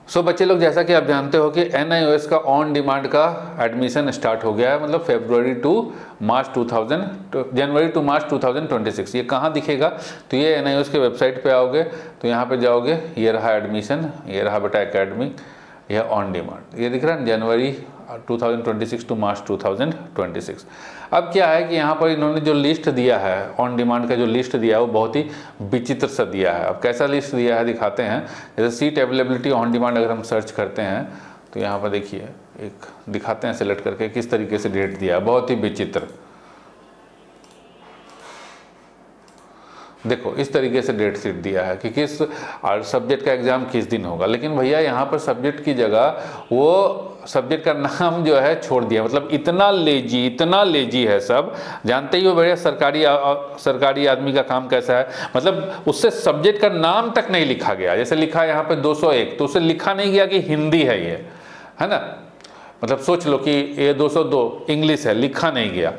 सो बच्चे लोग, जैसा कि आप जानते हो कि NIOS का ऑन डिमांड का एडमिशन स्टार्ट हो गया है, मतलब जनवरी टू मार्च 2026। ये कहाँ दिखेगा? तो ये NIOS के वेबसाइट पे आओगे तो यहाँ पे जाओगे, ये रहा एडमिशन, ये रहा बेटा एकेडमिक, यह ऑन डिमांड, ये दिख रहा है जनवरी 2026 टू मार्च 2026। अब क्या है कि यहाँ पर इन्होंने जो लिस्ट दिया है, ऑन डिमांड का जो लिस्ट दिया है वो बहुत ही विचित्र सा दिया है। अब कैसा लिस्ट दिया है दिखाते हैं। जैसे सीट अवेलेबिलिटी ऑन डिमांड अगर हम सर्च करते हैं तो यहाँ पर देखिए एक दिखाते हैं सेलेक्ट करके किस तरीके से डेट दिया है, बहुत ही विचित्र। देखो इस तरीके से डेट शीट दिया है कि किस सब्जेक्ट का एग्ज़ाम किस दिन होगा, लेकिन भैया यहाँ पर सब्जेक्ट की जगह वो सब्जेक्ट का नाम जो है छोड़ दिया। मतलब इतना लेजी है सब। जानते ही हो भैया सरकारी आदमी का काम कैसा है, मतलब उससे सब्जेक्ट का नाम तक नहीं लिखा गया। जैसे लिखा है यहाँ पे 201, तो उसे लिखा नहीं गया कि हिंदी है ये, है ना। मतलब सोच लो कि ये 202 इंग्लिश है, लिखा नहीं गया।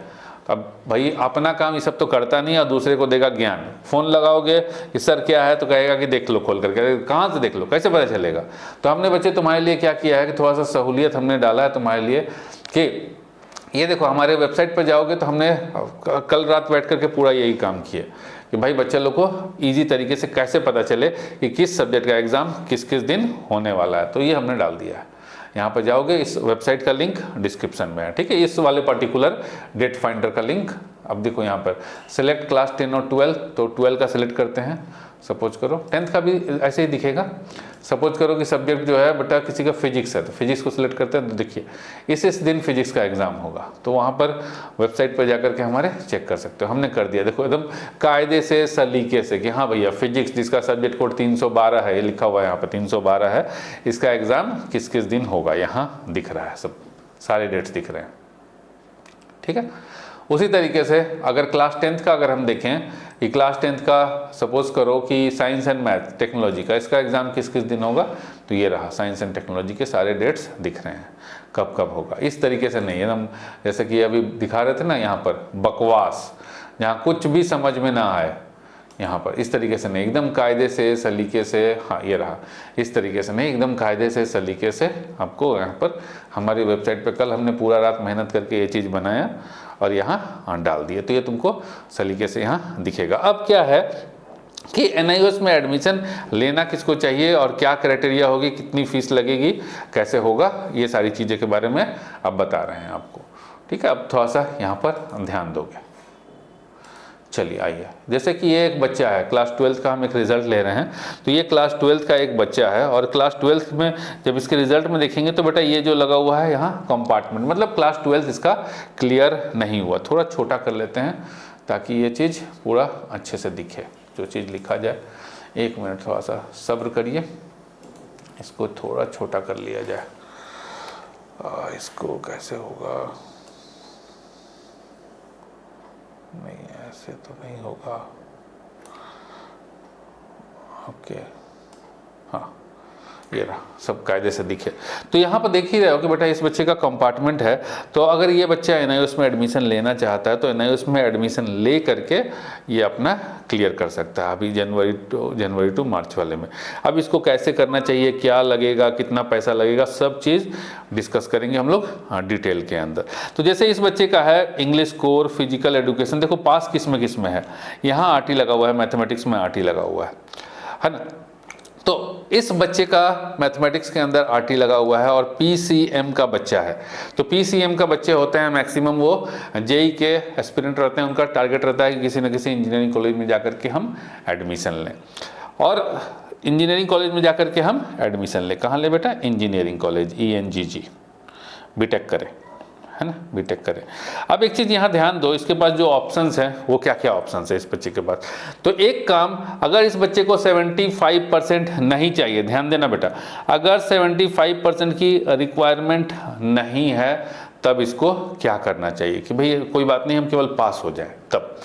अब भाई अपना काम ये सब तो करता नहीं और दूसरे को देगा ज्ञान। फ़ोन लगाओगे कि सर क्या है, तो कहेगा कि देख लो खोल करके। कहाँ से देख लो, कैसे पता चलेगा? तो हमने बच्चे तुम्हारे लिए क्या किया है कि थोड़ा सा सहूलियत हमने डाला है तुम्हारे लिए कि ये देखो हमारे वेबसाइट पर जाओगे तो हमने कल रात बैठ करके पूरा यही काम किया कि भाई बच्चे लोग को ईजी तरीके से कैसे पता चले कि किस सब्जेक्ट का एग्ज़ाम किस किस दिन होने वाला है। तो ये हमने डाल दिया है। यहाँ पर जाओगे, इस वेबसाइट का लिंक डिस्क्रिप्शन में है, ठीक है। इस वाले पर्टिकुलर डेट फाइंडर का लिंक। अब देखो यहाँ पर सिलेक्ट क्लास 10 और 12, तो 12 का सिलेक्ट करते हैं। सपोज करो 10th का भी ऐसे ही दिखेगा। सपोज करो कि सब्जेक्ट जो है बेटा किसी का फिजिक्स है, तो फिजिक्स को सिलेक्ट करते हैं। तो देखिए इस दिन फिजिक्स का एग्ज़ाम होगा, तो वहाँ पर वेबसाइट पर जाकर के हमारे चेक कर सकते हो। हमने कर दिया, देखो एकदम कायदे से सलीके से कि हाँ भैया फिजिक्स जिसका सब्जेक्ट कोड 312 है, ये लिखा हुआ है यहाँ पर 312 है, इसका एग्ज़ाम किस किस दिन होगा यहाँ दिख रहा है, सब सारे डेट्स दिख रहे हैं, ठीक है। उसी तरीके से अगर क्लास 10th का अगर हम देखें कि क्लास 10th का सपोज करो कि साइंस एंड मैथ टेक्नोलॉजी का इसका एग्ज़ाम किस किस दिन होगा, तो ये रहा साइंस एंड टेक्नोलॉजी के सारे डेट्स दिख रहे हैं कब कब होगा। इस तरीके से नहीं है हम, जैसे कि अभी दिखा रहे थे ना यहाँ पर बकवास, जहाँ कुछ भी समझ में ना आए, यहाँ पर इस तरीके से नहीं, एकदम कायदे से सलीके से। हाँ ये रहा, इस तरीके से नहीं, एकदम कायदे से सलीके से आपको यहाँ पर हमारी वेबसाइट पे कल हमने पूरा रात मेहनत करके ये चीज़ बनाया और यहाँ डाल दिए, तो ये तुमको सलीके से यहाँ दिखेगा। अब क्या है कि NIOS में एडमिशन लेना किसको चाहिए और क्या क्राइटेरिया होगी, कितनी फीस लगेगी, कैसे होगा, ये सारी चीज़ें के बारे में अब बता रहे हैं आपको, ठीक है। अब थोड़ा सा यहाँ पर ध्यान दोगे। चलिए आइए, जैसे कि ये एक बच्चा है, क्लास 12th का हम एक रिज़ल्ट ले रहे हैं। तो ये क्लास 12th का एक बच्चा है और क्लास 12th में जब इसके रिज़ल्ट में देखेंगे तो बेटा ये जो लगा हुआ है यहाँ कंपार्टमेंट, मतलब क्लास 12th इसका क्लियर नहीं हुआ। थोड़ा छोटा कर लेते हैं ताकि ये चीज़ पूरा अच्छे से दिखे, जो चीज़ लिखा जाए। 1 मिनट थोड़ा सा सब्र करिए, इसको थोड़ा छोटा कर लिया जाए। इसको कैसे होगा, नहीं ऐसे तो नहीं होगा, ओके हाँ ये रहा, सब कायदे से दिखे। तो यहाँ पर देख ही रहे हो कि बेटा इस बच्चे का कंपार्टमेंट है। तो अगर ये बच्चा NIOS में एडमिशन लेना चाहता है तो NIOS में एडमिशन ले करके ये अपना क्लियर कर सकता है अभी जनवरी टू मार्च वाले में। अब इसको कैसे करना चाहिए, क्या लगेगा, कितना पैसा लगेगा, सब चीज़ डिस्कस करेंगे हम लोग डिटेल के अंदर। तो जैसे इस बच्चे का है इंग्लिश कोर, फिजिकल एजुकेशन, देखो पास किस में है, यहाँ RT लगा हुआ है, मैथमेटिक्स में RT लगा हुआ है ना। तो इस बच्चे का मैथमेटिक्स के अंदर RT लगा हुआ है और PCM का बच्चा है। तो PCM का बच्चे होते हैं मैक्सिमम वो JEE के एस्पिरेंट रहते हैं, उनका टारगेट रहता है कि किसी न किसी इंजीनियरिंग कॉलेज में जाकर के हम एडमिशन लें, और इंजीनियरिंग कॉलेज में जाकर के हम एडमिशन लें। कहाँ ले बेटा, इंजीनियरिंग कॉलेज ENGG, बीटेक करें, है ना, बीटेक करें। अब एक चीज़ यहाँ ध्यान दो, इसके पास जो ऑप्शंस हैं वो क्या क्या ऑप्शंस है इस बच्चे के पास। तो एक काम, अगर इस बच्चे को 75% नहीं चाहिए, ध्यान देना बेटा, अगर 75% की रिक्वायरमेंट नहीं है तब इसको क्या करना चाहिए कि भाई कोई बात नहीं, हम केवल पास हो जाएं तब,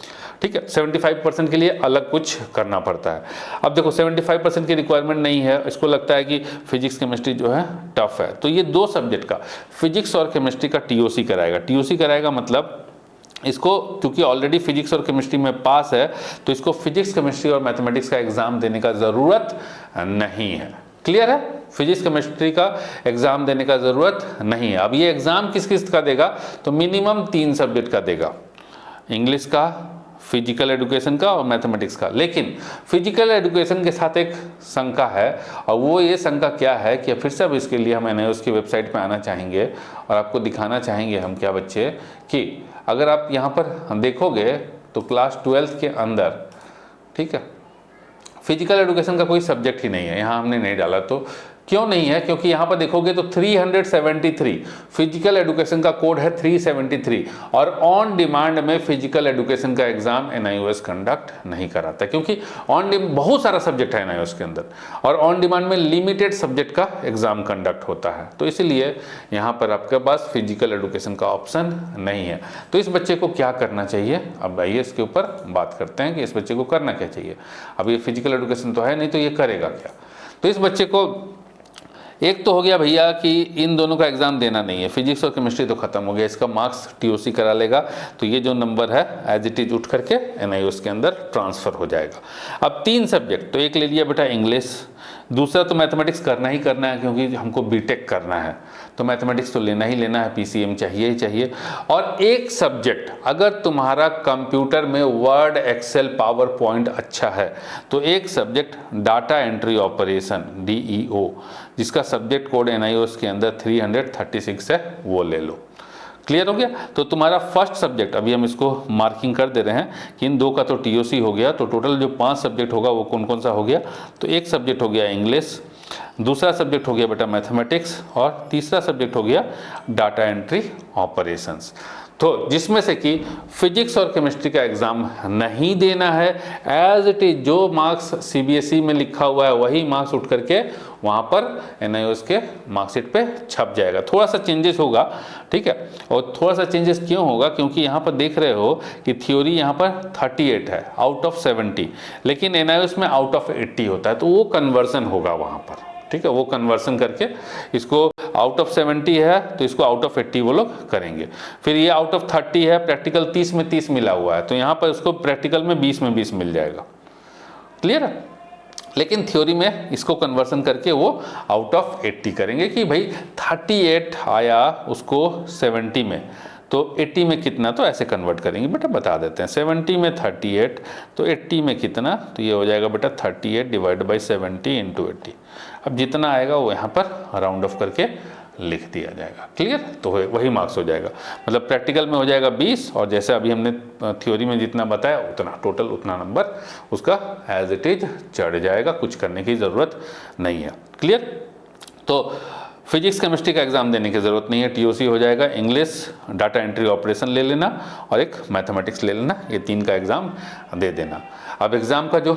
ठीक है। 75% के लिए अलग कुछ करना पड़ता है। अब देखो 75% की रिक्वायरमेंट नहीं है, इसको लगता है कि फिजिक्स केमिस्ट्री जो है टफ है, तो ये 2 सब्जेक्ट का फिजिक्स और केमिस्ट्री का TOC कराएगा। TOC कराएगा मतलब इसको, क्योंकि ऑलरेडी फिजिक्स और केमिस्ट्री में पास है, तो इसको फिजिक्स केमिस्ट्री और मैथमेटिक्स का एग्जाम देने का ज़रूरत नहीं है। क्लियर है, फिजिक्स केमिस्ट्री का एग्ज़ाम देने का ज़रूरत नहीं है। अब ये एग्ज़ाम किस किस का देगा, तो मिनिमम 3 सब्जेक्ट का देगा, इंग्लिश का, फिजिकल एजुकेशन का और मैथमेटिक्स का। लेकिन फिजिकल एजुकेशन के साथ एक शंका है, और वो ये शंका क्या है कि फिर से अब इसके लिए हम NIOS की वेबसाइट पे आना चाहेंगे और आपको दिखाना चाहेंगे हम क्या बच्चे, कि अगर आप यहाँ पर देखोगे तो क्लास 12th के अंदर, ठीक है, फिजिकल एजुकेशन का कोई सब्जेक्ट ही नहीं है, यहाँ हमने नहीं डाला। तो क्यों नहीं है, क्योंकि यहाँ पर देखोगे तो 373 फिजिकल एजुकेशन का कोड है 373, और ऑन डिमांड में फिजिकल एजुकेशन का एग्जाम NIOS कंडक्ट नहीं कराता, क्योंकि बहुत सारा सब्जेक्ट है NIOS के अंदर, और ऑन डिमांड में लिमिटेड सब्जेक्ट का एग्जाम कंडक्ट होता है। तो इसीलिए यहाँ पर आपके पास फिजिकल एजुकेशन का ऑप्शन नहीं है। तो इस बच्चे को क्या करना चाहिए, अब आइए इसके ऊपर बात करते हैं कि इस बच्चे को करना क्या चाहिए। अब ये फिजिकल एजुकेशन तो है नहीं, तो ये करेगा क्या। तो इस बच्चे को एक तो हो गया भैया कि इन दोनों का एग्जाम देना नहीं है, फिजिक्स और केमिस्ट्री तो खत्म हो गया, इसका मार्क्स TOC करा लेगा, तो ये जो नंबर है एज इट इज उठ करके NIOS के अंदर ट्रांसफर हो जाएगा। अब 3 सब्जेक्ट, तो एक ले लिया बेटा इंग्लिश, दूसरा तो मैथमेटिक्स करना ही करना है क्योंकि हमको बीटेक करना है, तो मैथमेटिक्स तो लेना ही लेना है, PCM चाहिए ही चाहिए। और एक सब्जेक्ट, अगर तुम्हारा कंप्यूटर में वर्ड, एक्सेल, पावर पॉइंट अच्छा है, तो एक subject data entry operation DEO, जिसका सब्जेक्ट कोड NIOS के अंदर 336 है, वो ले लो। क्लियर हो गया। तो तुम्हारा फर्स्ट सब्जेक्ट, अभी हम इसको मार्किंग कर दे रहे हैं कि इन 2 का तो TOC हो गया, तो टोटल जो 5 सब्जेक्ट होगा वो कौन कौन सा हो गया, तो एक सब्जेक्ट हो गया इंग्लिश, दूसरा सब्जेक्ट हो गया बेटा मैथमेटिक्स, और तीसरा सब्जेक्ट हो गया डाटा एंट्री ऑपरेशंस। तो जिसमें से कि फिजिक्स और केमिस्ट्री का एग्जाम नहीं देना है, एज इट इज जो मार्क्स CBSE में लिखा हुआ है वही मार्क्स उठ करके वहाँ पर NIOS के मार्कशीट पे छप जाएगा। थोड़ा सा चेंजेस होगा, ठीक है, और थोड़ा सा चेंजेस क्यों होगा, क्योंकि यहाँ पर देख रहे हो कि थ्योरी यहाँ पर 38 है आउट ऑफ 70, लेकिन NIOS में आउट ऑफ 80 होता है, तो वो कन्वर्जन होगा वहाँ पर, ठीक है, वो कन्वर्सन करके इसको आउट ऑफ 70 है तो इसको आउट ऑफ 80 वो लोग करेंगे। फिर ये आउट ऑफ 30 है, प्रैक्टिकल 30 में 30 मिला हुआ है, तो यहाँ पर उसको प्रैक्टिकल में 20 में 20 मिल जाएगा। क्लियर है। लेकिन थ्योरी में इसको कन्वर्सन करके वो आउट ऑफ 80 करेंगे कि भाई 38 आया उसको 70 में, तो 80 में कितना, तो ऐसे कन्वर्ट करेंगे बेटा, बता देते हैं। 70 में 38 तो 80 में कितना, तो ये हो जाएगा बेटा 38 डिवाइड बाई 70 इंटू 80। अब जितना आएगा वो यहाँ पर राउंड ऑफ करके लिख दिया जाएगा। क्लियर। तो वही मार्क्स हो जाएगा, मतलब प्रैक्टिकल में हो जाएगा 20, और जैसे अभी हमने थ्योरी में जितना बताया उतना टोटल उतना नंबर उसका एज इट इज चढ़ जाएगा, कुछ करने की ज़रूरत नहीं है। क्लियर। तो फिजिक्स केमिस्ट्री का एग्जाम देने की ज़रूरत नहीं है, TOC हो जाएगा। इंग्लिश, डाटा एंट्री ऑपरेशन ले लेना, और एक मैथमेटिक्स ले लेना, ये 3 का एग्ज़ाम दे देना। अब एग्ज़ाम का जो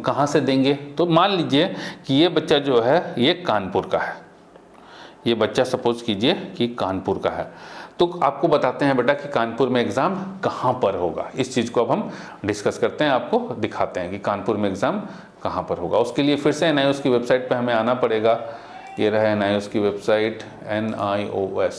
कहाँ से देंगे, तो मान लीजिए कि ये बच्चा जो है ये कानपुर का है, ये बच्चा सपोज कीजिए कि कानपुर का है, तो आपको बताते हैं बेटा कि कानपुर में एग्ज़ाम कहाँ पर होगा। इस चीज़ को अब हम डिस्कस करते हैं, आपको दिखाते हैं कि कानपुर में एग्ज़ाम कहाँ पर होगा। उसके लिए फिर से NIOS की वेबसाइट पर हमें आना पड़ेगा। ये रहा NIOS की वेबसाइट, NIOS,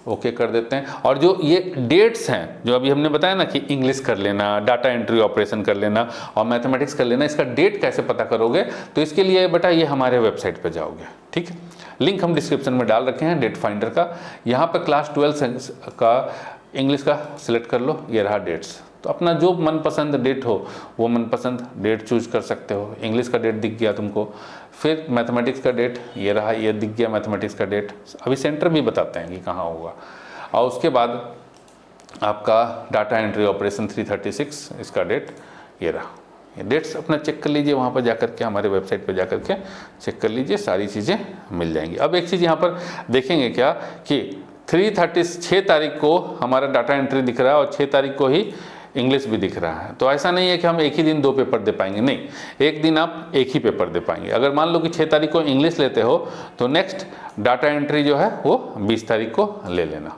ओके कर देते हैं। और जो ये डेट्स हैं जो अभी हमने बताया ना कि इंग्लिश कर लेना, डाटा एंट्री ऑपरेशन कर लेना और मैथमेटिक्स कर लेना, इसका डेट कैसे पता करोगे, तो इसके लिए बेटा ये हमारे वेबसाइट पे जाओगे, ठीक है। लिंक हम डिस्क्रिप्शन में डाल रखे हैं डेट फाइंडर का। यहाँ पर क्लास 12 का इंग्लिश का सिलेक्ट कर लो, ये रहा डेट्स। तो अपना जो मनपसंद डेट हो वो मनपसंद डेट चूज कर सकते हो। इंग्लिश का डेट दिख गया तुमको, फिर मैथमेटिक्स का डेट ये रहा, ये दिख गया मैथमेटिक्स का डेट। अभी सेंटर भी बताते हैं कि कहाँ होगा। और उसके बाद आपका डाटा एंट्री ऑपरेशन 336, इसका डेट ये रहा। ये डेट्स अपना चेक कर लीजिए, वहाँ पर जाकर के हमारे वेबसाइट पर जाकर के चेक कर लीजिए, सारी चीज़ें मिल जाएंगी। अब एक चीज़ यहाँ पर देखेंगे क्या कि 6 तारीख को हमारा डाटा एंट्री दिख रहा है और 6 तारीख को ही इंग्लिश भी दिख रहा है। तो ऐसा नहीं है कि हम एक ही दिन 2 पेपर दे पाएंगे, नहीं, एक दिन आप एक ही पेपर दे पाएंगे। अगर मान लो कि 6 तारीख को इंग्लिश लेते हो तो नेक्स्ट डाटा एंट्री जो है वो 20 तारीख को ले लेना।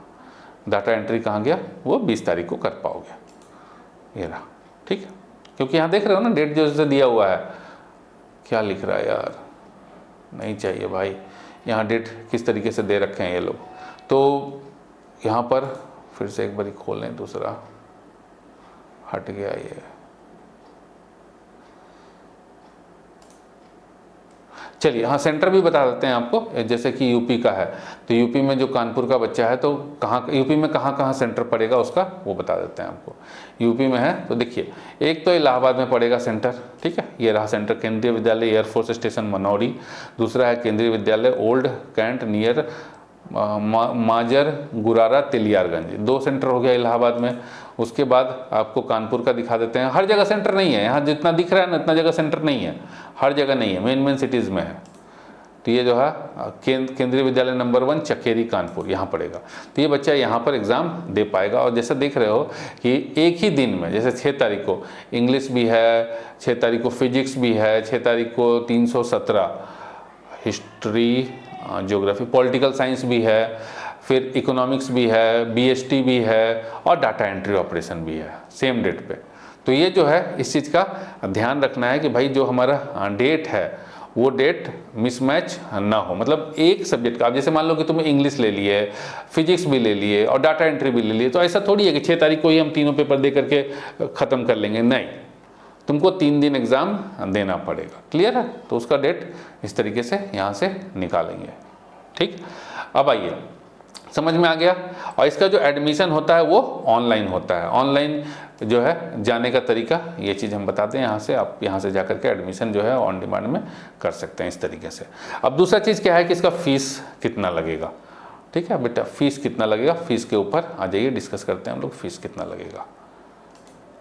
डाटा एंट्री कहाँ गया, वो 20 तारीख को कर पाओगे। ये रहा, ठीक है। क्योंकि यहाँ देख रहे हो ना डेट जो से दिया हुआ है, क्या लिख रहा है यार, नहीं चाहिए भाई। यहाँ डेट किस तरीके से दे रखे हैं ये लोग। तो यहाँ पर फिर से एक बारी खोल लें, दूसरा हट गया ये। चलिए हाँ, सेंटर भी बता देते हैं आपको। जैसे कि यूपी का है तो यूपी में जो कानपुर का बच्चा है तो कहाँ, यूपी में कहाँ कहाँ सेंटर पड़ेगा उसका वो बता देते हैं आपको। यूपी में है तो देखिए, एक तो इलाहाबाद में पड़ेगा सेंटर, ठीक है, ये रहा सेंटर, केंद्रीय विद्यालय एयरफोर्स स्टेशन मनौरी। दूसरा है केंद्रीय विद्यालय ओल्ड कैंट नियर माजर गुरारा तेलियारगंज, 2 सेंटर हो गया इलाहाबाद में। उसके बाद आपको कानपुर का दिखा देते हैं। हर जगह सेंटर नहीं है, यहाँ जितना दिख रहा है ना इतना जगह सेंटर नहीं है, हर जगह नहीं है, मेन सिटीज़ में है। तो ये जो है केंद्रीय विद्यालय नंबर 1 चकेरी कानपुर, यहाँ पड़ेगा। तो ये बच्चा यहाँ पर एग्ज़ाम दे पाएगा। और जैसे देख रहे हो कि एक ही दिन में, जैसे 6 तारीख को इंग्लिश भी है, 6 तारीख को फिजिक्स भी है, 6 तारीख को 317 हिस्ट्री ज्योग्राफी पॉलिटिकल साइंस भी है, फिर इकोनॉमिक्स भी है, बीएसटी भी है और डाटा एंट्री ऑपरेशन भी है सेम डेट पे। तो ये जो है इस चीज़ का ध्यान रखना है कि भाई जो हमारा डेट है वो डेट मिसमैच ना हो। मतलब एक सब्जेक्ट का, आप जैसे मान लो कि तुमने इंग्लिश ले लिए, फिजिक्स भी ले लिए और डाटा एंट्री भी ले लिए, तो ऐसा थोड़ी है कि 6 तारीख को ही हम तीनों पेपर दे करके ख़त्म कर लेंगे, नहीं, तुमको 3 दिन एग्ज़ाम देना पड़ेगा। क्लियर है? तो उसका डेट इस तरीके से यहाँ से निकालेंगे। ठीक, अब आइए, समझ में आ गया। और इसका जो एडमिशन होता है वो ऑनलाइन होता है। ऑनलाइन जो है जाने का तरीका, ये चीज़ हम बताते हैं। यहाँ से आप यहाँ से जा करके एडमिशन जो है ऑन डिमांड में कर सकते हैं इस तरीके से। अब दूसरा चीज़ क्या है कि इसका फ़ीस कितना लगेगा। ठीक है बेटा, फ़ीस कितना लगेगा, फ़ीस के ऊपर आ जाइए, डिस्कस करते हैं हम लोग फ़ीस कितना लगेगा।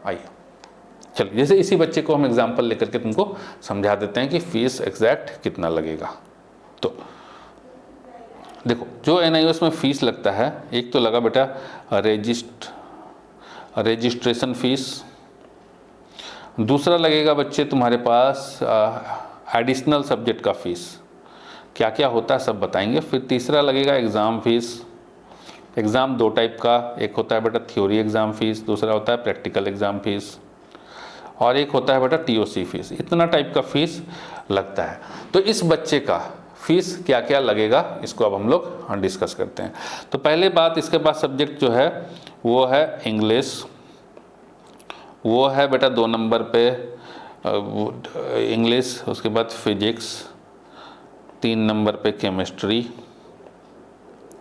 आइए चलिए, जैसे इसी बच्चे को हम एग्जाम्पल लेकर के तुमको समझा देते हैं कि फ़ीस एग्जैक्ट कितना लगेगा। तो देखो, जो NIOS में फ़ीस लगता है, एक तो लगा बेटा रजिस्ट्रेशन फ़ीस, दूसरा लगेगा बच्चे तुम्हारे पास एडिशनल सब्जेक्ट का फ़ीस, क्या क्या होता है सब बताएंगे। फिर तीसरा लगेगा एग्ज़ाम फ़ीस। एग्ज़ाम 2 टाइप का, एक होता है बेटा थ्योरी एग्ज़ाम फ़ीस, दूसरा होता है प्रैक्टिकल एग्ज़ाम फ़ीस, और एक होता है बेटा TOC फ़ीस। इतना टाइप का फ़ीस लगता है। तो इस बच्चे का फ़ीस क्या क्या लगेगा इसको अब हम लोग डिस्कस करते हैं। तो पहले बात, इसके पास सब्जेक्ट जो है वो है इंग्लिश, वो है बेटा 2 नंबर पे इंग्लिश, उसके बाद फिजिक्स, 3 नंबर पे केमिस्ट्री।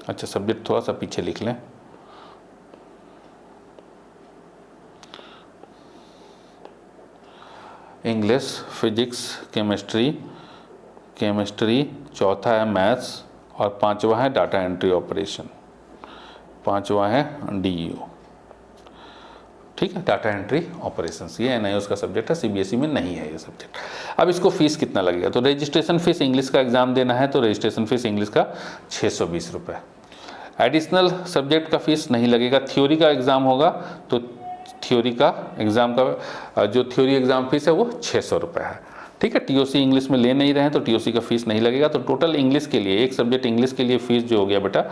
अच्छा, सब्जेक्ट थोड़ा सा पीछे लिख लें। इंग्लिश, फिजिक्स, केमिस्ट्री, चौथा है मैथ्स और 5वां है डाटा एंट्री ऑपरेशन, 5वां है DU। ठीक है, डाटा एंट्री ऑपरेशंस, ये NIOS का सब्जेक्ट है, CBSE में नहीं है ये सब्जेक्ट। अब इसको फीस कितना लगेगा, तो रजिस्ट्रेशन फीस, इंग्लिश का एग्जाम देना है तो रजिस्ट्रेशन फीस इंग्लिश का 620 रुपये। एडिशनल सब्जेक्ट का फीस नहीं लगेगा। थ्योरी का एग्ज़ाम होगा तो थ्योरी का एग्ज़ाम का जो थ्योरी एग्ज़ाम फीस है वो 600 रुपये है। ठीक है, TOC इंग्लिश में ले नहीं रहे हैं तो TOC का फीस नहीं लगेगा। तो टोटल इंग्लिश के लिए, एक सब्जेक्ट इंग्लिश के लिए फ़ीस जो हो गया बेटा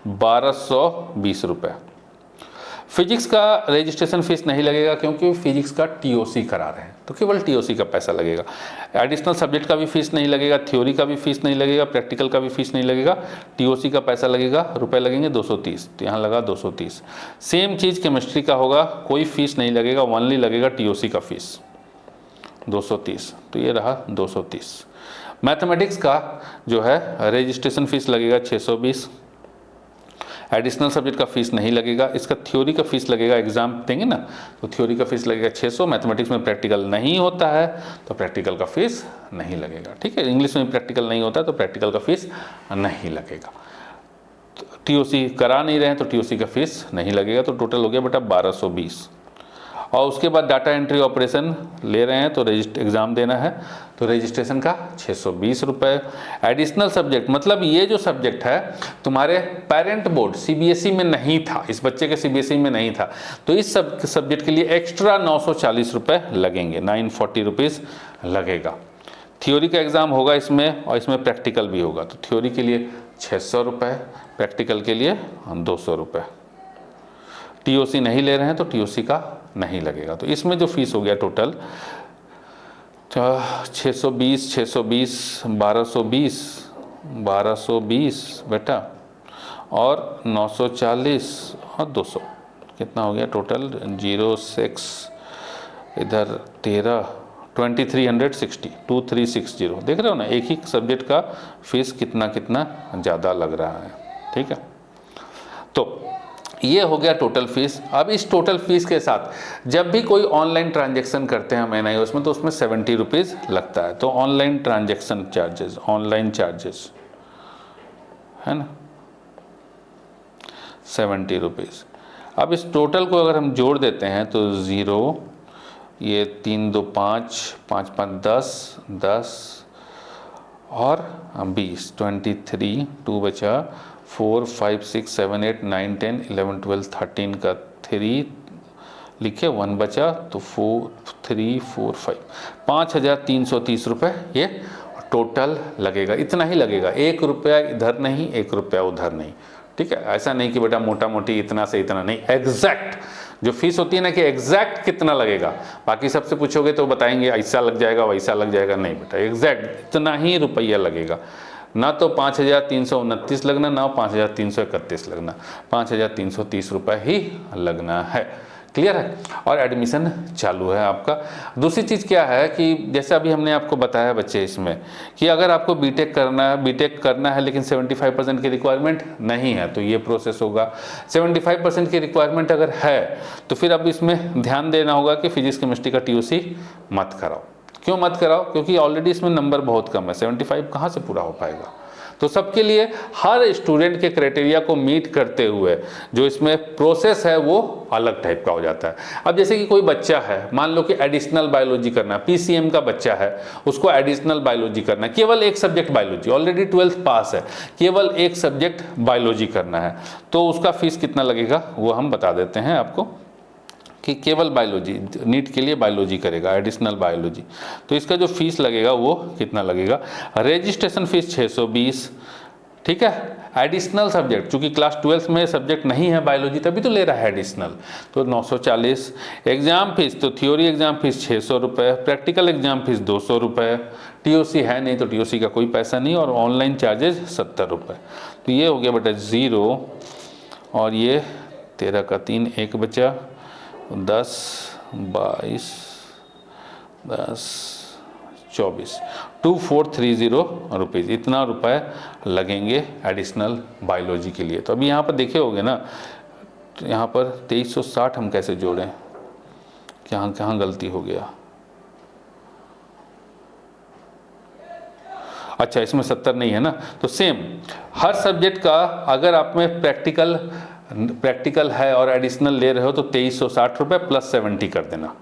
1220 रुपये। फिजिक्स का रजिस्ट्रेशन फीस नहीं लगेगा क्योंकि फिजिक्स का TOC करा रहे हैं, तो केवल TOC का पैसा लगेगा। एडिशनल सब्जेक्ट का भी फीस नहीं लगेगा, थ्योरी का भी फीस नहीं लगेगा, प्रैक्टिकल का भी फीस नहीं लगेगा। TOC का पैसा लगेगा, रुपए लगेंगे 230, तो यहाँ लगा 230। सेम चीज़ केमिस्ट्री का होगा, कोई फीस नहीं लगेगा, ओनली लगेगा TOC का फीस 230, तो ये रहा 230। मैथमेटिक्स का जो है रजिस्ट्रेशन फीस लगेगा 620। एडिशनल सब्जेक्ट का फीस नहीं लगेगा। इसका थ्योरी का फीस लगेगा, एग्जाम देंगे ना तो थ्योरी का फीस लगेगा 600। मैथमेटिक्स में प्रैक्टिकल नहीं होता है तो प्रैक्टिकल का फीस नहीं लगेगा। ठीक है, इंग्लिश में प्रैक्टिकल नहीं होता है तो प्रैक्टिकल का फीस नहीं लगेगा। TOC करा नहीं रहे हैं तो TOC का फीस नहीं लगेगा। तो टोटल हो गया बेटा 1220। और उसके बाद डाटा एंट्री ऑपरेशन ले रहे हैं तो एग्ज़ाम देना है तो रजिस्ट्रेशन का 620 रुपये। एडिशनल सब्जेक्ट मतलब ये जो सब्जेक्ट है तुम्हारे पेरेंट बोर्ड CBSE में नहीं था, इस बच्चे के CBSE में नहीं था, तो इस सब्जेक्ट के लिए एक्स्ट्रा 940 रुपये लगेंगे, 940 रुपीज़ लगेगा। थ्योरी का एग्ज़ाम होगा इसमें और इसमें प्रैक्टिकल भी होगा, तो थ्योरी के लिए 600 रुपये, प्रैक्टिकल के लिए 200 रुपये। TOC नहीं ले रहे हैं तो TOC का नहीं लगेगा। तो इसमें जो फीस हो गया टोटल 620, 620, 1220 बेटा और 940 और 200, कितना हो गया टोटल 06, इधर 13, 2360 देख रहे हो ना, एक ही सब्जेक्ट का फीस कितना कितना ज़्यादा लग रहा है। ठीक है, तो ये हो गया टोटल फीस। अब इस टोटल फीस के साथ जब भी कोई ऑनलाइन ट्रांजैक्शन करते हैं हम NIOS में, तो उसमें 70 रुपीज़ लगता है। तो online transaction charges, online charges है ना 70 रुपीज़। अब इस टोटल को अगर हम जोड़ देते हैं तो 0, ये 3 2 5 5 5 10 और 20, 23, 2 बचा 4 5 6 7 8 9 10 11 12 13 का 3 लिखे, 1 बचा तो 4 3 4 5 5,330 रुपये ये टोटल लगेगा। इतना ही लगेगा, 1 रुपया इधर नहीं, 1 रुपया उधर नहीं। ठीक है, ऐसा नहीं कि बेटा मोटा मोटी इतना से इतना नहीं, एग्जैक्ट जो फीस होती है ना कि एग्जैक्ट कितना लगेगा। बाकी सबसे पूछोगे तो बताएंगे ऐसा लग जाएगा वैसा लग जाएगा, नहीं बेटा एग्जैक्ट इतना ही रुपया लगेगा। ना तो 5,329 लगना, ना 5,331 लगना, 5,330 रुपये ही लगना है। क्लियर है, और एडमिशन चालू है आपका। दूसरी चीज़ क्या है कि जैसे अभी हमने आपको बताया बच्चे इसमें कि अगर आपको बीटेक करना है लेकिन 75% की रिक्वायरमेंट नहीं है तो ये प्रोसेस होगा। 75% की रिक्वायरमेंट अगर है तो फिर अब इसमें ध्यान देना होगा कि फिजिक्स केमिस्ट्री का TOC मत कराओ। क्यों मत कराओ? क्योंकि ऑलरेडी इसमें नंबर बहुत कम है, 75 कहाँ से पूरा हो पाएगा। तो सबके लिए हर स्टूडेंट के क्राइटेरिया को मीट करते हुए जो इसमें प्रोसेस है वो अलग टाइप का हो जाता है। अब जैसे कि कोई बच्चा है, मान लो कि एडिशनल बायोलॉजी करना है, PCM का बच्चा है, उसको एडिशनल बायोलॉजी करना है, केवल एक सब्जेक्ट बायोलॉजी, ऑलरेडी 12th पास है, केवल एक सब्जेक्ट बायोलॉजी करना है, तो उसका फीस कितना लगेगा वो हम बता देते हैं आपको कि केवल बायोलॉजी, नीट के लिए बायोलॉजी करेगा, एडिशनल बायोलॉजी, तो इसका जो फीस लगेगा वो कितना लगेगा। रजिस्ट्रेशन फीस 620, ठीक है। एडिशनल सब्जेक्ट, चूंकि क्लास 12th में सब्जेक्ट नहीं है बायोलॉजी तभी तो ले रहा है एडिशनल, तो 940। एग्जाम फीस तो थ्योरी एग्जाम फीस 600 रुपये, प्रैक्टिकल एग्जाम फीस 200 रुपये, TOC है नहीं तो TOC का कोई पैसा नहीं, और ऑनलाइन चार्जेज 70 रुपये। तो ये हो गया बेटा 0, और ये 13 का 3 1 बचा, 10 22 10 24, 2430 रुपीज़, इतना रुपए लगेंगे एडिशनल बायोलॉजी के लिए। तो अभी यहाँ पर देखे होंगे ना, तो यहाँ पर 2360 हम कैसे जोड़ें, कहाँ गलती हो गया। अच्छा, इसमें 70 नहीं है ना, तो सेम हर सब्जेक्ट का अगर आप में प्रैक्टिकल है और एडिशनल ले रहे हो तो 2360 रुपये प्लस 70 कर देना।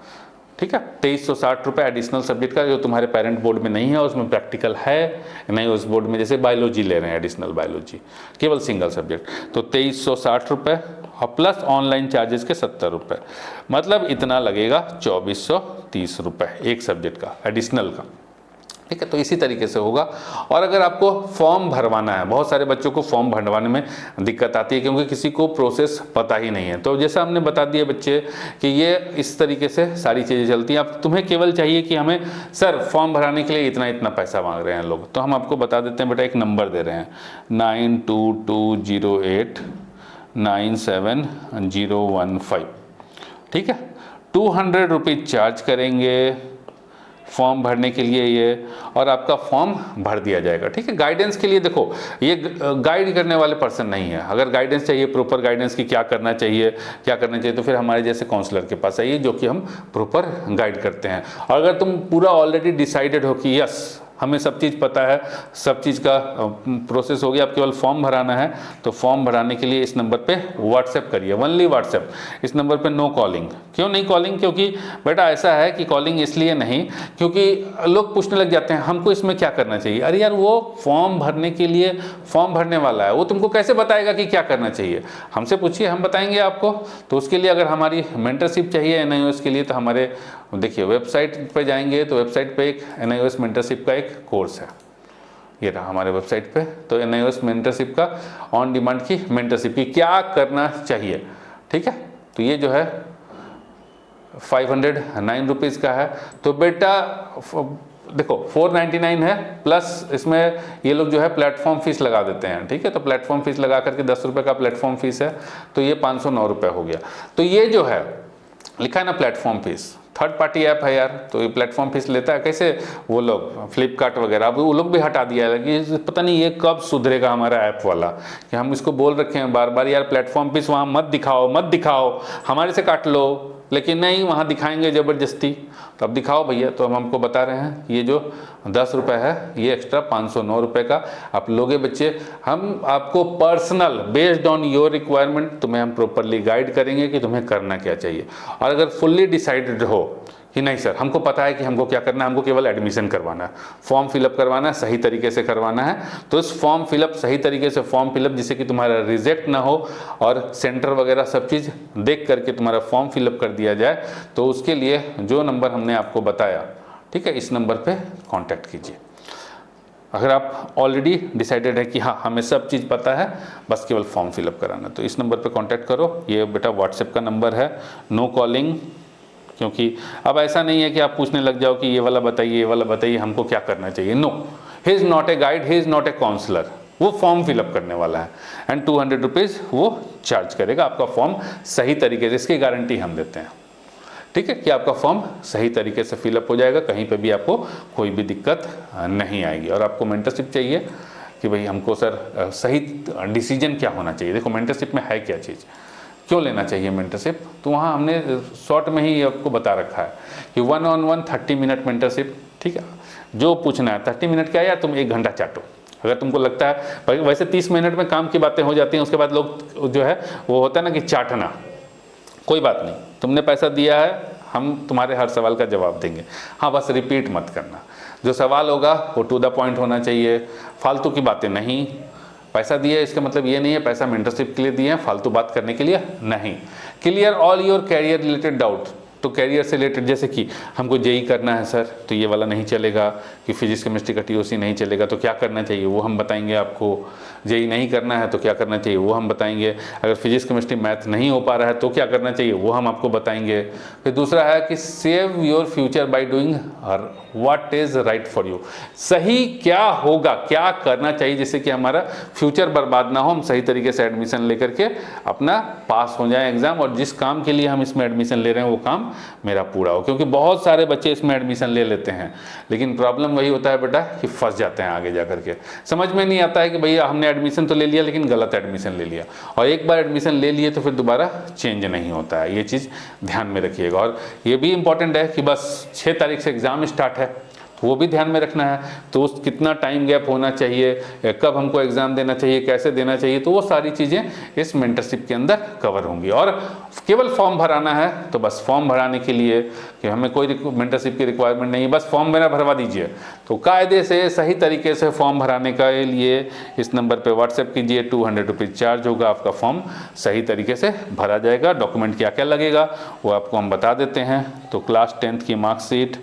ठीक है, 2360 रुपये एडिशनल सब्जेक्ट का, जो तुम्हारे पेरेंट बोर्ड में नहीं है उसमें प्रैक्टिकल है नहीं, उस बोर्ड में जैसे बायोलॉजी ले रहे हैं, एडिशनल बायोलॉजी केवल सिंगल सब्जेक्ट, तो 2360 रुपये और प्लस ऑनलाइन चार्जेस के 70 रुपये, मतलब इतना लगेगा 2430 रुपये एक सब्जेक्ट का एडिशनल का। ठीक है, तो इसी तरीके से होगा। और अगर आपको फॉर्म भरवाना है, बहुत सारे बच्चों को फॉर्म भरवाने में दिक्कत आती है क्योंकि किसी को प्रोसेस पता ही नहीं है। तो जैसा हमने बता दिया बच्चे कि ये इस तरीके से सारी चीज़ें चलती हैं। अब तुम्हें केवल चाहिए कि हमें सर फॉर्म भराने के लिए इतना इतना पैसा मांग रहे हैं लोग, तो हम आपको बता देते हैं बेटा, एक नंबर दे रहे हैं 9220897015। ठीक है, 200 रुपीज़ चार्ज करेंगे फॉर्म भरने के लिए ये, और आपका फॉर्म भर दिया जाएगा। ठीक है, गाइडेंस के लिए देखो, ये गाइड करने वाले पर्सन नहीं है। अगर गाइडेंस चाहिए, प्रॉपर गाइडेंस की क्या करना चाहिए तो फिर हमारे जैसे काउंसलर के पास आइए, जो कि हम प्रॉपर गाइड करते हैं। और अगर तुम पूरा ऑलरेडी डिसाइडेड हो कि यस हमें सब चीज़ पता है, सब चीज़ का प्रोसेस हो गया, अब केवल फॉर्म भराना है, तो फॉर्म भराने के लिए इस नंबर पे व्हाट्सएप करिए, ओनली व्हाट्सएप। इस नंबर पे नो कॉलिंग। क्यों नहीं कॉलिंग? क्योंकि बेटा ऐसा है कि कॉलिंग इसलिए नहीं, क्योंकि लोग पूछने लग जाते हैं हमको इसमें क्या करना चाहिए। अरे यार, वो फॉर्म भरने के लिए फॉर्म भरने वाला है, वो तुमको कैसे बताएगा कि क्या करना चाहिए? हमसे पूछिए, हम बताएंगे आपको। तो उसके लिए अगर हमारी मेंटरशिप चाहिए NIOS के लिए, तो हमारे देखिए वेबसाइट पे जाएंगे तो वेबसाइट पे एक NIOS मेंटरशिप का एक कोर्स है, ये रहा हमारे वेबसाइट पे। तो NIOS मेंटरशिप का ऑन डिमांड की मेंटरशिप की क्या करना चाहिए। ठीक है, तो ये जो है 509 रुपीज़ का है। तो बेटा देखो 499 है, प्लस इसमें ये लोग जो है प्लेटफॉर्म फीस लगा देते हैं। ठीक है, तो प्लेटफॉर्म फीस लगा करके 10 रुपये का प्लेटफॉर्म फीस है, तो ये 509 रुपये हो गया। तो ये जो है लिखा है ना platform fees third party app है यार, तो ये प्लेटफॉर्म फीस लेता है कैसे वो लोग, फ्लिपकार्ट वगैरह, अब वो लोग भी हटा दिया है कि पता नहीं ये कब सुधरेगा हमारा ऐप वाला, कि हम इसको बोल रखे हैं बार बार यार प्लेटफॉर्म फीस वहाँ मत दिखाओ, हमारे से काट लो, लेकिन नहीं वहाँ दिखाएंगे ज़बरदस्ती। तो अब दिखाओ भैया, तो हम हमको बता रहे हैं ये जो 10 रुपये है ये एक्स्ट्रा 509 रुपये का आप लोगे बच्चे। हम आपको personal based on your requirement तुम्हें हम प्रॉपरली गाइड करेंगे कि तुम्हें करना क्या चाहिए। और अगर फुल्ली डिसाइडेड हो कि नहीं सर हमको पता है कि हमको क्या करना है, हमको केवल एडमिशन करवाना है, फॉर्म फिलअप करवाना है, सही तरीके से करवाना है, तो इस फॉर्म फिलअप सही तरीके से फॉर्म फिलअप जिससे कि तुम्हारा रिजेक्ट ना हो और सेंटर वगैरह सब चीज़ देख करके तुम्हारा फॉर्म फिलअप कर दिया जाए, तो उसके लिए जो नंबर हमने आपको बताया, ठीक है, इस नंबर पर कॉन्टैक्ट कीजिए। अगर आप ऑलरेडी डिसाइडेड है कि हाँ हमें सब चीज़ पता है, बस केवल फॉर्म फिलअप कराना, तो इस नंबर पे कांटेक्ट करो। ये बेटा व्हाट्सएप का नंबर है, नो कॉलिंग, क्योंकि अब ऐसा नहीं है कि आप पूछने लग जाओ कि ये वाला बताइए हमको क्या करना चाहिए। No, he is not a guide, he is not a counsellor, वो फॉर्म फिलअप करने वाला है एंड 200 रुपीज़ वो चार्ज करेगा आपका फॉर्म सही तरीके से, इसकी गारंटी हम देते हैं, ठीक है, कि आपका फॉर्म सही तरीके से फिलअप हो जाएगा, कहीं पे भी आपको कोई भी दिक्कत नहीं आएगी। और आपको मेंटरशिप चाहिए कि भाई हमको सर सही डिसीजन क्या होना चाहिए, देखो मेंटरशिप में है क्या चीज़, क्यों लेना चाहिए मेंटरशिप, तो वहाँ हमने शॉर्ट में ही आपको बता रखा है कि 1-on-1 30 मिनट मेंटरशिप, ठीक है, जो पूछना है 30 मिनट क्या यार तुम 1 घंटा चाटो, अगर तुमको लगता है वैसे 30 मिनट में काम की बातें हो जाती हैं, उसके बाद लोग जो है वो होता है ना कि चाटना, कोई बात नहीं, तुमने पैसा दिया है, हम तुम्हारे हर सवाल का जवाब देंगे, हाँ बस रिपीट मत करना, जो सवाल होगा वो टू द पॉइंट होना चाहिए, फालतू की बातें नहीं। पैसा दिए इसका मतलब ये नहीं है पैसा मेंटरशिप के लिए दिए हैं फालतू बात करने के लिए नहीं। Clear all your career related doubt, तो कैरियर से रिलेटेड जैसे कि हमको जेई करना है सर तो ये वाला नहीं चलेगा, कि फिजिक्स केमिस्ट्री का टीओसी नहीं चलेगा तो क्या करना चाहिए वो हम बताएंगे आपको, जेई नहीं करना है तो क्या करना चाहिए वो हम बताएंगे, अगर फिजिक्स केमिस्ट्री मैथ नहीं हो पा रहा है तो क्या करना चाहिए वो हम आपको बताएंगे। फिर दूसरा है कि save your future by doing what is right for you, सही क्या होगा, क्या करना चाहिए जिससे कि हमारा फ्यूचर बर्बाद ना हो, हम सही तरीके से एडमिशन लेकर के अपना पास हो जाए एग्जाम, और जिस काम के लिए हम इसमें एडमिशन ले रहे हैं वो काम मेरा पूरा हो। क्योंकि बहुत सारे बच्चे इसमें एडमिशन ले लेते हैं, लेकिन प्रॉब्लम वही होता है बेटा कि फंस जाते हैं आगे जाकर के, समझ में नहीं आता है कि भैया हमने एडमिशन तो ले लिया लेकिन गलत एडमिशन ले लिया, और एक बार एडमिशन ले लिए तो फिर दोबारा चेंज नहीं होता है, ये चीज़ ध्यान में रखिएगा। और ये भी इंपॉर्टेंट है कि बस 6 तारीख से एग्ज़ाम स्टार्ट है, वो भी ध्यान में रखना है, तो उस कितना टाइम गैप होना चाहिए, कब हमको एग्ज़ाम देना चाहिए, कैसे देना चाहिए, तो वो सारी चीज़ें इस मेंटरशिप के अंदर कवर होंगी। और केवल फॉर्म भराना है तो बस फॉर्म भराने के लिए कि हमें कोई मेंटरशिप की रिक्वायरमेंट नहीं है, बस फॉर्म मेरा भरवा दीजिए। तो कायदे से सही तरीके से फॉर्म भराने के लिए इस नंबर पर व्हाट्सएप कीजिए, 200 रुपीज़ चार्ज होगा, आपका फॉर्म सही तरीके से भरा जाएगा। डॉक्यूमेंट क्या क्या लगेगा वो आपको हम बता देते हैं। तो क्लास 10th की मार्कशीट,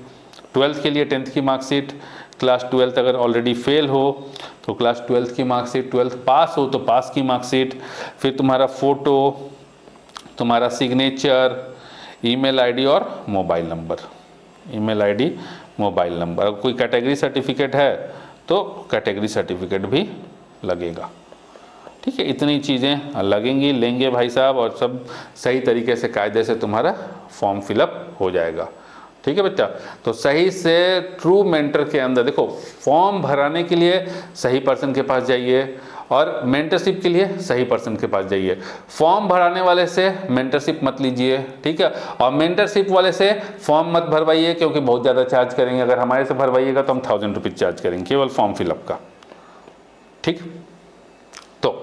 12th के लिए 10th की मार्कशीट, क्लास 12th अगर ऑलरेडी फेल हो तो क्लास 12th की मार्कशीट, 12th पास हो तो पास की मार्कशीट, फिर तुम्हारा फ़ोटो, तुम्हारा सिग्नेचर, ईमेल आईडी और mobile number, email ID mobile number. अगर कोई कैटेगरी सर्टिफिकेट है तो कैटेगरी सर्टिफिकेट भी लगेगा, ठीक है, इतनी चीज़ें लगेंगी, लेंगे भाई साहब, और सब सही तरीके से कायदे से तुम्हारा फॉर्म फिलअप हो जाएगा, ठीक है बच्चा। तो सही से ट्रू मेंटर के अंदर देखो, फॉर्म भराने के लिए सही पर्सन के पास जाइए और मेंटरशिप के लिए सही पर्सन के पास जाइए। फॉर्म भराने वाले से मेंटरशिप मत लीजिए, ठीक है, और मेंटरशिप वाले से फॉर्म मत भरवाइए क्योंकि बहुत ज़्यादा चार्ज करेंगे। अगर हमारे से भरवाइएगा तो हम 1000 रुपीज़ चार्ज करेंगे केवल फॉर्म फिलअप का, ठीक। तो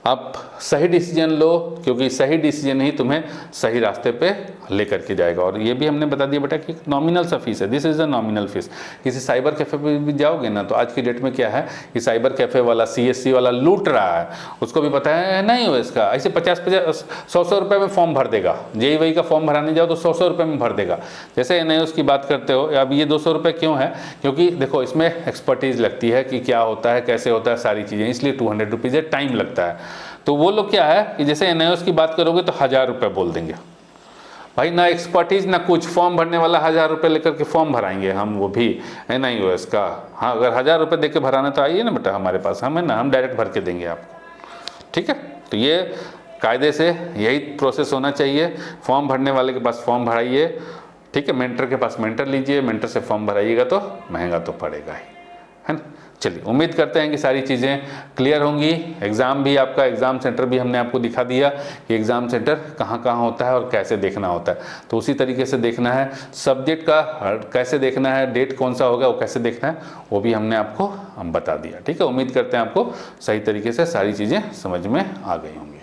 आप सही डिसीजन लो, क्योंकि सही डिसीजन ही तुम्हें सही रास्ते पे लेकर के जाएगा। और ये भी हमने बता दिया बेटा कि नॉमिनल सा फीस है, this is a nominal fees. किसी साइबर कैफ़े पे भी जाओगे ना तो आज की डेट में क्या है कि साइबर कैफ़े वाला CSC वाला लूट रहा है, उसको भी पता है नहीं हो इसका, ऐसे 50-50 100 रुपये में फॉर्म भर देगा। जेई वही का फॉर्म भराने जाओ तो 100 रुपये में भर देगा। जैसे NIOS की बात करते हो, अब ये 200 रुपये क्यों है, क्योंकि देखो इसमें एक्सपर्टीज़ लगती है कि क्या होता है, कैसे होता है, सारी चीज़ें, इसलिए 200 रुपीज़ है, टाइम लगता है। तो वो लोग क्या है कि जैसे NIOS की बात करोगे तो 1000 रुपये बोल देंगे भाई, ना एक्सपर्टीज ना कुछ, फॉर्म भरने वाला 1000 रुपये लेकर के फॉर्म भराएंगे हम, वो भी NIOS का। हाँ, अगर 1000 रुपये दे के भराना तो आइए ना बेटा हमारे पास, हम है ना, हम डायरेक्ट भर के देंगे आपको, ठीक है। तो ये कायदे से यही प्रोसेस होना चाहिए, फॉर्म भरने वाले के पास फॉर्म भराइए, ठीक है, मेंटर के पास मेंटर लीजिए, मेंटर से फॉर्म भराइएगा तो महंगा तो पड़ेगा ही, है ना। चलिए, उम्मीद करते हैं कि सारी चीज़ें क्लियर होंगी। एग्ज़ाम भी आपका, एग्ज़ाम सेंटर भी हमने आपको दिखा दिया कि एग्ज़ाम सेंटर कहाँ कहाँ होता है और कैसे देखना होता है। तो उसी तरीके से देखना है, सब्जेक्ट का कैसे देखना है, डेट कौन सा होगा वो कैसे देखना है, वो भी हमने आपको बता दिया। ठीक है, उम्मीद करते हैं आपको सही तरीके से सारी चीज़ें समझ में आ गई होंगी।